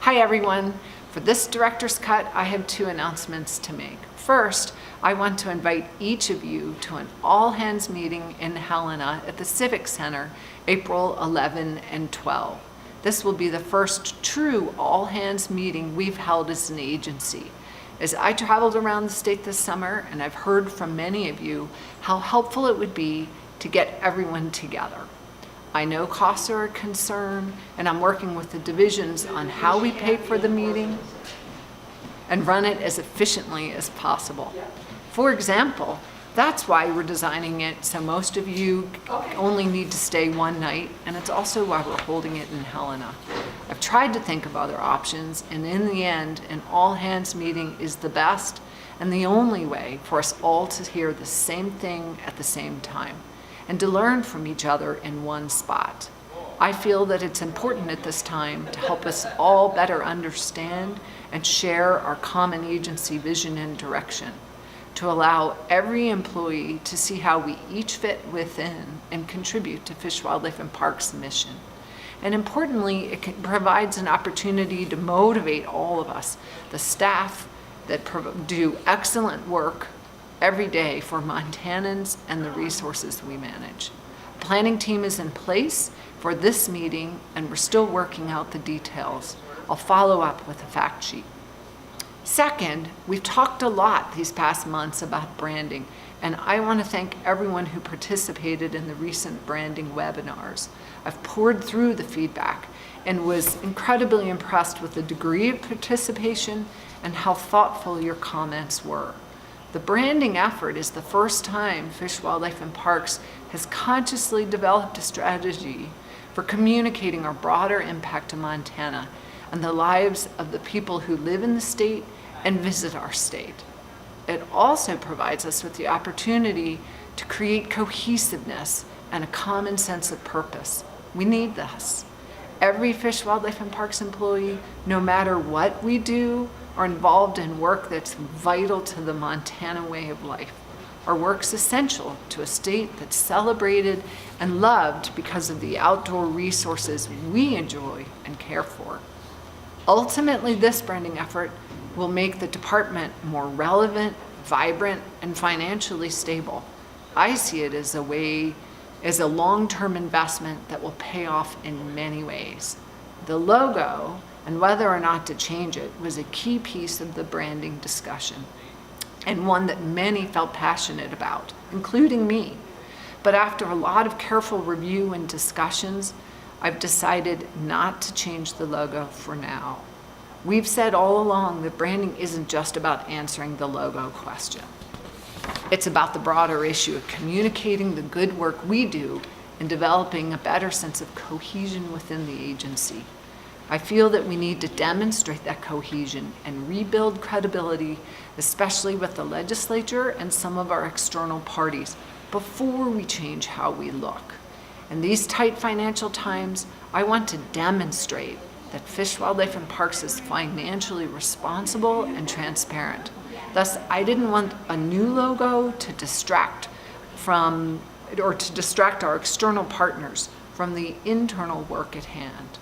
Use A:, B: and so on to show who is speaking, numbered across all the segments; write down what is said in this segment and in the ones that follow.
A: Hi everyone. For this Director's Cut, I have two announcements to make. First, I want to invite each of you to an all-hands meeting in Helena at the Civic Center, April 11 and 12. This will be the first true all-hands meeting we've held as an agency. As I traveled around the state this summer, and I've heard from many of you how helpful it would be to get everyone together. I know costs are a concern, and I'm working with the divisions on how we pay for the meeting and run it as efficiently as possible. For example, that's why we're designing it so most of you only need to stay one night, and it's also why we're holding it in Helena. I've tried to think of other options, and in the end, an all-hands meeting is the best and the only way for us all to hear the same thing at the same time, and to learn from each other in one spot. I feel that it's important at this time to help us all better understand and share our common agency vision and direction, to allow every employee to see how we each fit within and contribute to Fish, Wildlife, and Parks' mission. And importantly, it provides an opportunity to motivate all of us, the staff that do excellent work every day for Montanans and the resources we manage. The planning team is in place for this meeting, and we're still working out the details. I'll follow up with a fact sheet. Second, we've talked a lot these past months about branding, and I want to thank everyone who participated in the recent branding webinars. I've poured through the feedback and was incredibly impressed with the degree of participation and how thoughtful your comments were. The branding effort is the first time Fish, Wildlife, and Parks has consciously developed a strategy for communicating our broader impact to Montana and the lives of the people who live in the state and visit our state. It also provides us with the opportunity to create cohesiveness and a common sense of purpose. We need this. Every Fish, Wildlife, and Parks employee, no matter what we do, are involved in work that's vital to the Montana way of life. Our work's essential to a state that's celebrated and loved because of the outdoor resources we enjoy and care for. Ultimately, this branding effort will make the department more relevant, vibrant, and financially stable. I see it as a long-term investment that will pay off in many ways. The logo and whether or not to change it was a key piece of the branding discussion, and one that many felt passionate about, including me. But after a lot of careful review and discussions, I've decided not to change the logo for now. We've said all along that branding isn't just about answering the logo question. It's about the broader issue of communicating the good work we do and developing a better sense of cohesion within the agency. I feel that we need to demonstrate that cohesion and rebuild credibility, especially with the legislature and some of our external parties, before we change how we look. In these tight financial times, I want to demonstrate that Fish, Wildlife, and Parks is financially responsible and transparent. Thus, I didn't want a new logo to distract our external partners from the internal work at hand.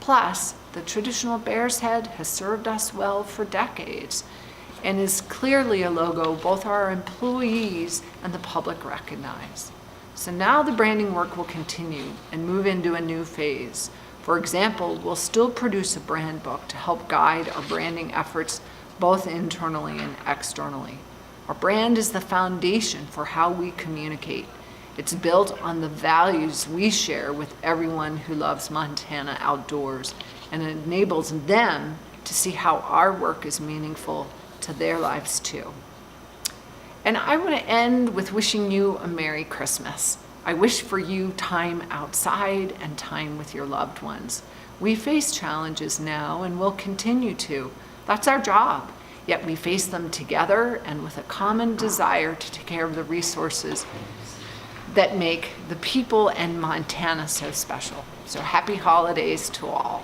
A: Plus, the traditional bear's head has served us well for decades and is clearly a logo both our employees and the public recognize. So now the branding work will continue and move into a new phase. For example, we'll still produce a brand book to help guide our branding efforts both internally and externally. Our brand is the foundation for how we communicate. It's built on the values we share with everyone who loves Montana outdoors, and it enables them to see how our work is meaningful to their lives too. And I want to end with wishing you a Merry Christmas. I wish for you time outside and time with your loved ones. We face challenges now and will continue to. That's our job. Yet we face them together and with a common desire to take care of the resources that make the people and Montana so special. So happy holidays to all.